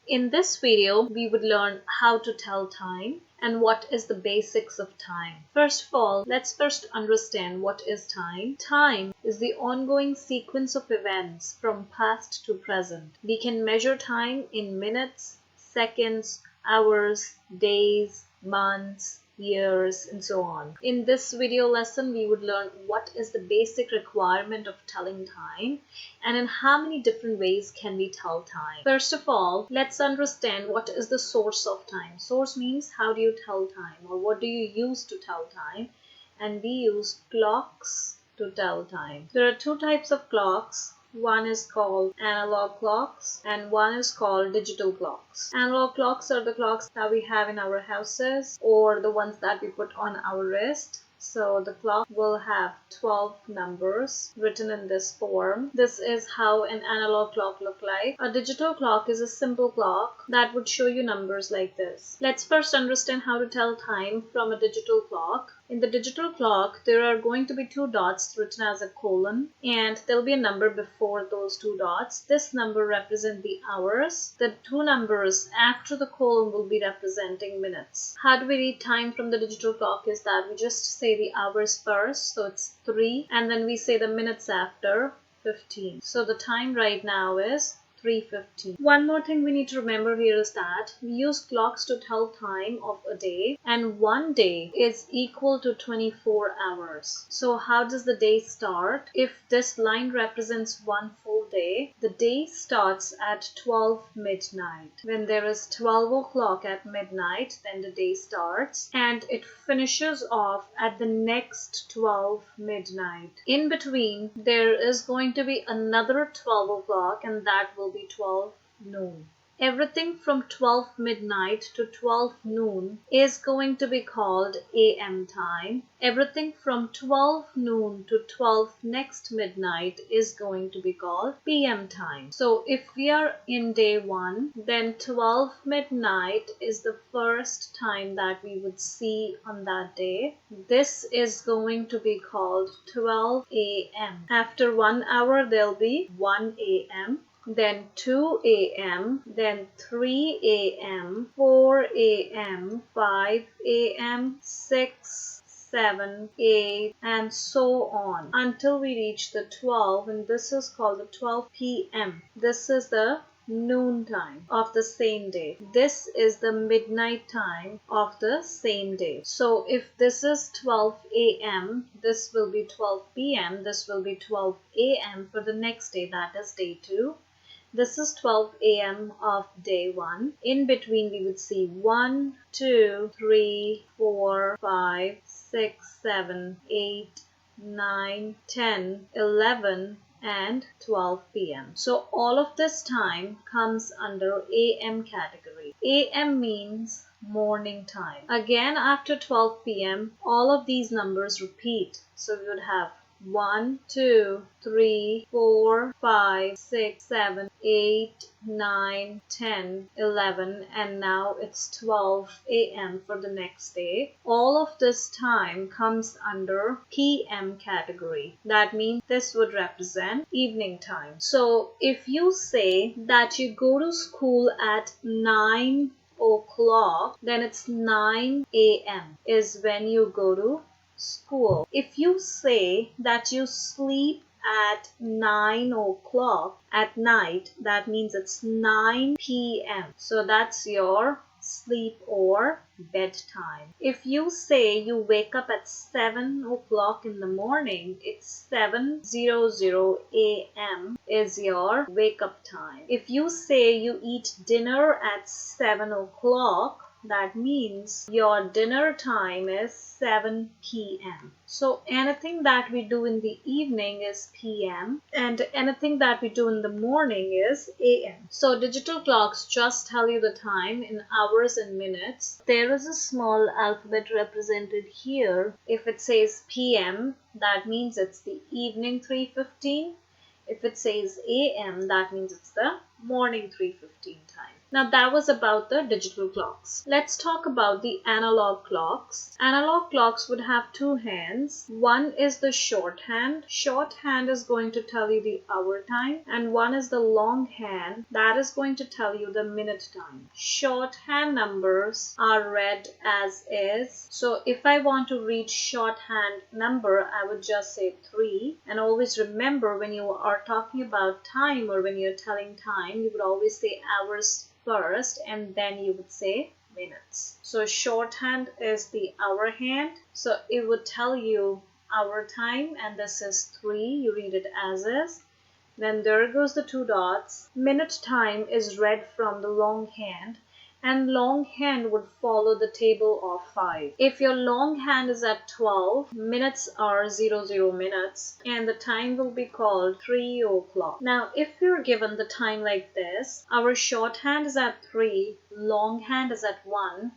In this video, we would learn how to tell time and what is the basics of time. First of all, let's first understand what is time. Time is the ongoing sequence of events from past to present. We can measure time in minutes, seconds, hours, days, months, years, and so on. In this video lesson, we would learn what is the basic requirement of telling time and in how many different ways can we tell time. First of all, let's understand what is the source of time. Source means how do you tell time or what do you use to tell time, and we use clocks to tell time. There are two types of clocks. One is called analog clocks and one is called digital clocks. Analog clocks are the clocks that we have in our houses or the ones that we put on our wrist. So the clock will have 12 numbers written in this form. This is how an analog clock looks like. A digital clock is a simple clock that would show you numbers like this. Let's first understand how to tell time from a digital clock. In the digital clock, there are going to be two dots written as a colon, and there'll be a number before those two dots. This number represents the hours. The two numbers after the colon will be representing minutes. How do we read time from the digital clock is that we just say the hours first, so it's 3, and then we say the minutes after, 15. So the time right now is 3:15. One more thing we need to remember here is that we use clocks to tell time of a day, and one day is equal to 24 hours. So how does the day start? If this line represents one full day, the day starts at 12 midnight. When there is 12 o'clock at midnight, then the day starts and it finishes off at the next 12 midnight. In between, there is going to be another 12 o'clock and that will be 12 noon. Everything from 12 midnight to 12 noon is going to be called AM time. Everything from 12 noon to 12 next midnight is going to be called PM time. So if we are in day 1, then 12 midnight is the first time that we would see on that day. This is going to be called 12 AM. After 1 hour, there'll be 1 AM. Then 2 a.m., then 3 a.m., 4 a.m., 5 a.m., 6, 7, 8, and so on until we reach the 12, and this is called the 12 p.m. This is the noon time of the same day. This is the midnight time of the same day. So if this is 12 a.m., this will be 12 p.m., this will be 12 a.m. for the next day, that is day 2. This is 12 a.m. of day 1. In between, we would see 1, 2, 3, 4, 5, 6, 7, 8, 9, 10, 11, and 12 p.m. So all of this time comes under AM category. AM means morning time. Again, after 12 p.m., all of these numbers repeat. So we would have 1, 2, 3, 4, 5, 6, 7, 8, 9, 10, 11, and now it's 12 a.m. for the next day. All of this time comes under PM category. That means this would represent evening time. So if you say that you go to school at 9 o'clock, then it's 9 a.m. is when you go to school. If you say that you sleep at 9 o'clock at night, that means it's 9 p.m. So that's your sleep or bedtime. If you say you wake up at 7 o'clock in the morning, it's 7:00 a.m. is your wake up time. If you say you eat dinner at 7 o'clock, that means your dinner time is 7 p.m. So anything that we do in the evening is p.m. and anything that we do in the morning is a.m. So digital clocks just tell you the time in hours and minutes. There is a small alphabet represented here. If it says p.m., that means it's the evening 3:15. If it says a.m., that means it's the morning 3:15 time. Now that was about the digital clocks. Let's talk about the analog clocks. Analog clocks would have two hands. One is the shorthand. Shorthand is going to tell you the hour time, and one is the long hand that is going to tell you the minute time. Shorthand numbers are read as is. So if I want to read shorthand number, I would just say 3. And always remember, when you are talking about time or when you're telling time, you would always say hours first and then you would say minutes. So shorthand is the hour hand. So it would tell you hour time, and this is 3. You read it as is. Then there goes the 2 dots. Minute time is read from the long hand, and long hand would follow the table of 5. If your long hand is at 12, minutes are 00 minutes, and the time will be called 3 o'clock. Now, if you're given the time like this, our shorthand is at 3, long hand is at 1.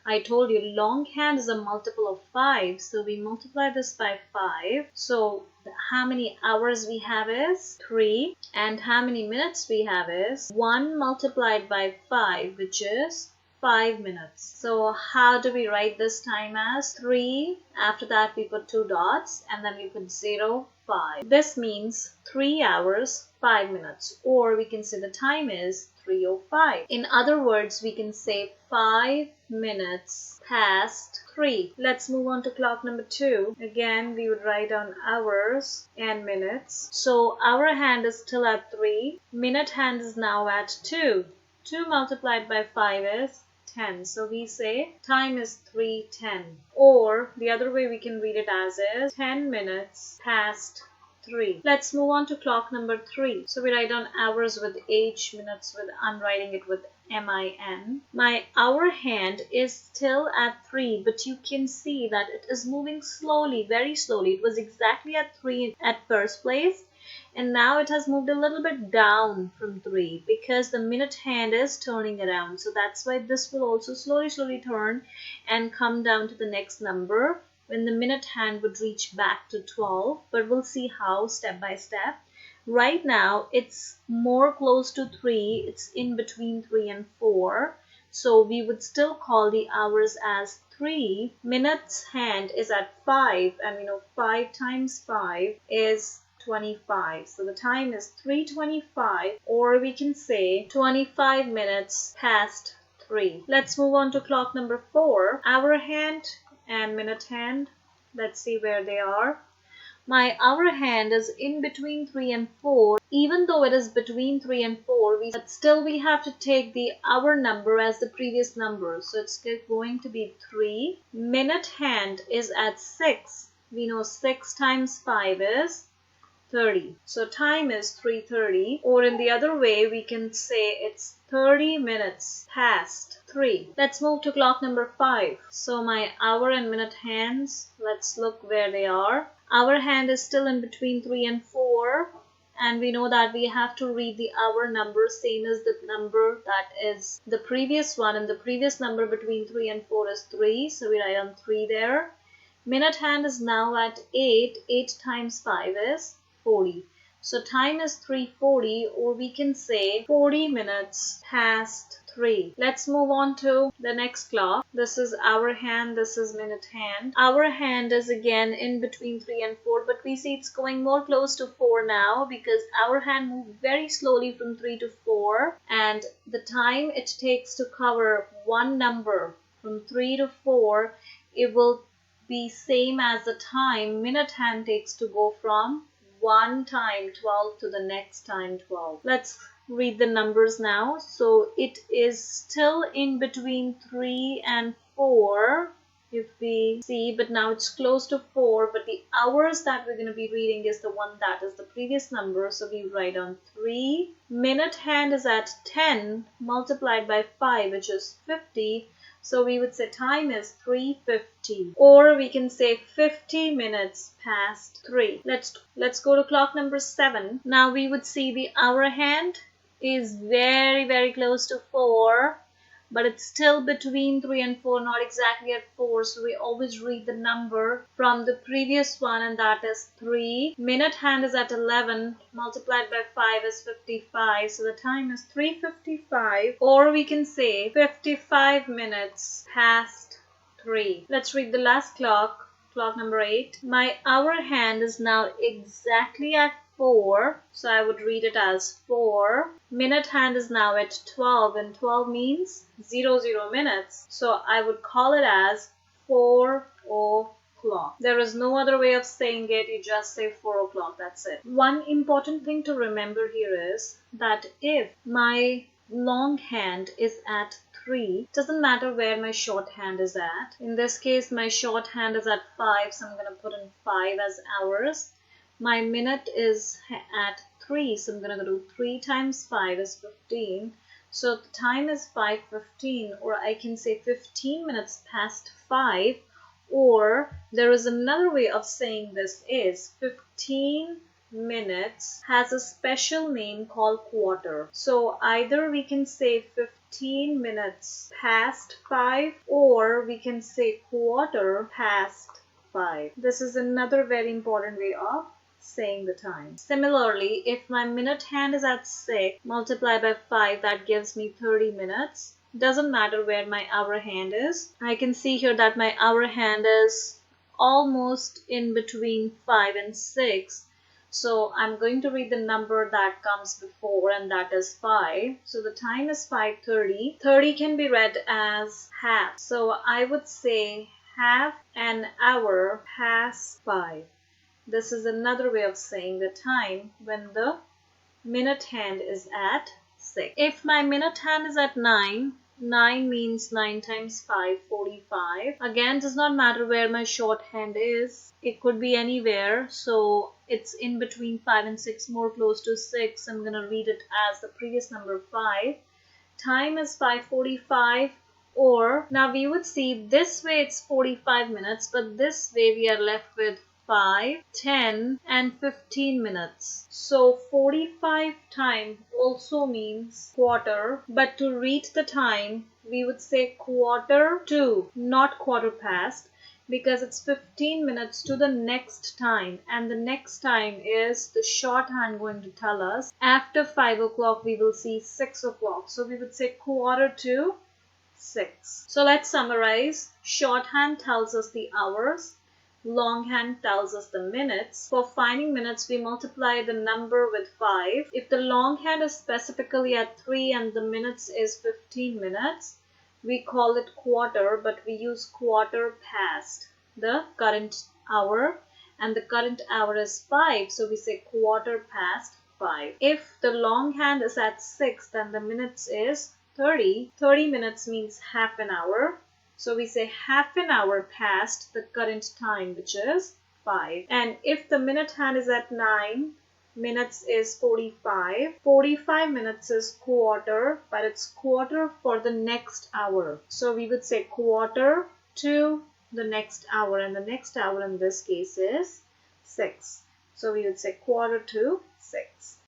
I told you long hand is a multiple of 5, so we multiply this by 5. So how many hours we have is 3, and how many minutes we have is 1 multiplied by 5, which is 5 minutes. So how do we write this time as? 3, after that we put 2 dots, and then we put 0, 5. This means 3 hours, 5 minutes, or we can say the time is 3:05. In other words, we can say 5 minutes past 3. Let's move on to clock number 2. Again, we would write down hours and minutes. So hour hand is still at 3. Minute hand is now at 2. 2 multiplied by 5 is 10. So we say time is 3:10. Or the other way we can read it as is 10 minutes past 3. Let's move on to clock number 3. So we write down hours with H, minutes with, I'm writing it with MIN. My hour hand is still at 3, but you can see that it is moving slowly, very slowly. It was exactly at 3 at first place, and now it has moved a little bit down from 3 because the minute hand is turning around. So that's why this will also slowly turn and come down to the next number when the minute hand would reach back to 12, but we'll see how step by step. Right now it's more close to 3, it's in between 3 and 4, so we would still call the hours as 3. Minutes hand is at 5, and we know 5 times 5 is 25, so the time is 3:25, or we can say 25 minutes past 3. Let's move on to clock number 4. Hour hand and minute hand. Let's see where they are. My hour hand is in between 3 and 4. Even though it is between 3 and 4, but still we have to take the hour number as the previous number. So it's going to be 3. Minute hand is at 6. We know 6 times 5 is 30. So time is 3:30, or in the other way we can say it's 30 minutes past 3. Let's move to clock number 5. So my hour and minute hands, let's look where they are. Hour hand is still in between 3 and 4, and we know that we have to read the hour number same as the number that is the previous one, and the previous number between 3 and 4 is 3, so we write on 3 there. Minute hand is now at 8. 8 times 5 is 40. So time is 3:40, or we can say 40 minutes past 3. Let's move on to the next clock. This is hour hand, this is minute hand. Hour hand is again in between 3 and 4, but we see it's going more close to 4 now because hour hand moved very slowly from 3 to 4, and the time it takes to cover one number from 3 to 4, it will be same as the time minute hand takes to go from one time 12 to the next time 12. Let's read the numbers now. So it is still in between 3 and 4 if we see, but now it's close to 4, but the hours that we're going to be reading is the one that is the previous number, so we write on 3. Minute hand is at 10 multiplied by 5, which is 50. So we would say time is 3:50, or we can say 50 minutes past 3. Let's go to clock number 7. Now we would see the hour hand is very close to 4, but it's still between 3 and 4, not exactly at 4. So we always read the number from the previous one, and that is 3. Minute hand is at 11, multiplied by 5 is 55. So the time is 3:55, or we can say 55 minutes past 3. Let's read the last clock. Clock number 8. My hour hand is now exactly at 4, so I would read it as 4. Minute hand is now at 12, and 12 means 00 minutes, so I would call it as 4 o'clock. There is no other way of saying it, you just say 4 o'clock, that's it. One important thing to remember here is that if my long hand is at 3, doesn't matter where my short hand is at. In this case, my short hand is at 5, so I'm going to put in 5 as hours. My minute is at 3, so I'm going to do 3 times 5 is 15. So the time is 5:15, or I can say 15 minutes past 5, or there is another way of saying this is 15 minutes has a special name called quarter. So either we can say 15 minutes past 5, or we can say quarter past 5. This is another very important way of saying the time. Similarly, if my minute hand is at 6, multiply by 5, that gives me 30 minutes. Doesn't matter where my hour hand is. I can see here that my hour hand is almost in between 5 and 6. So I'm going to read the number that comes before, and that is 5. So the time is 5:30. 30 can be read as half. So I would say half an hour past 5. This is another way of saying the time when the minute hand is at 6. If my minute hand is at 9, 9 means 9 times 5, 45. Again, does not matter where my short hand is. It could be anywhere. So it's in between 5 and 6, more close to 6. I'm going to read it as the previous number 5. Time is 5:45. Or now we would see this way it's 45 minutes, but this way we are left with 5, 10, and 15 minutes. So 45 time also means quarter, but to read the time, we would say quarter to, not quarter past, because it's 15 minutes to the next time, and the next time is the shorthand going to tell us after 5 o'clock we will see 6 o'clock. So we would say quarter to 6. So let's summarize. Shorthand tells us the hours. Longhand tells us the minutes. For finding minutes, we multiply the number with 5. If the longhand is specifically at 3 and the minutes is 15 minutes, we call it quarter, but we use quarter past the current hour, and the current hour is 5, so we say quarter past 5. If the longhand is at 6, then the minutes is 30. 30 minutes means half an hour. So we say half an hour past the current time, which is 5. And if the minute hand is at 9, minutes is 45. 45 minutes is quarter, but it's quarter for the next hour. So we would say quarter to the next hour, and the next hour in this case is 6. So we would say quarter to 6.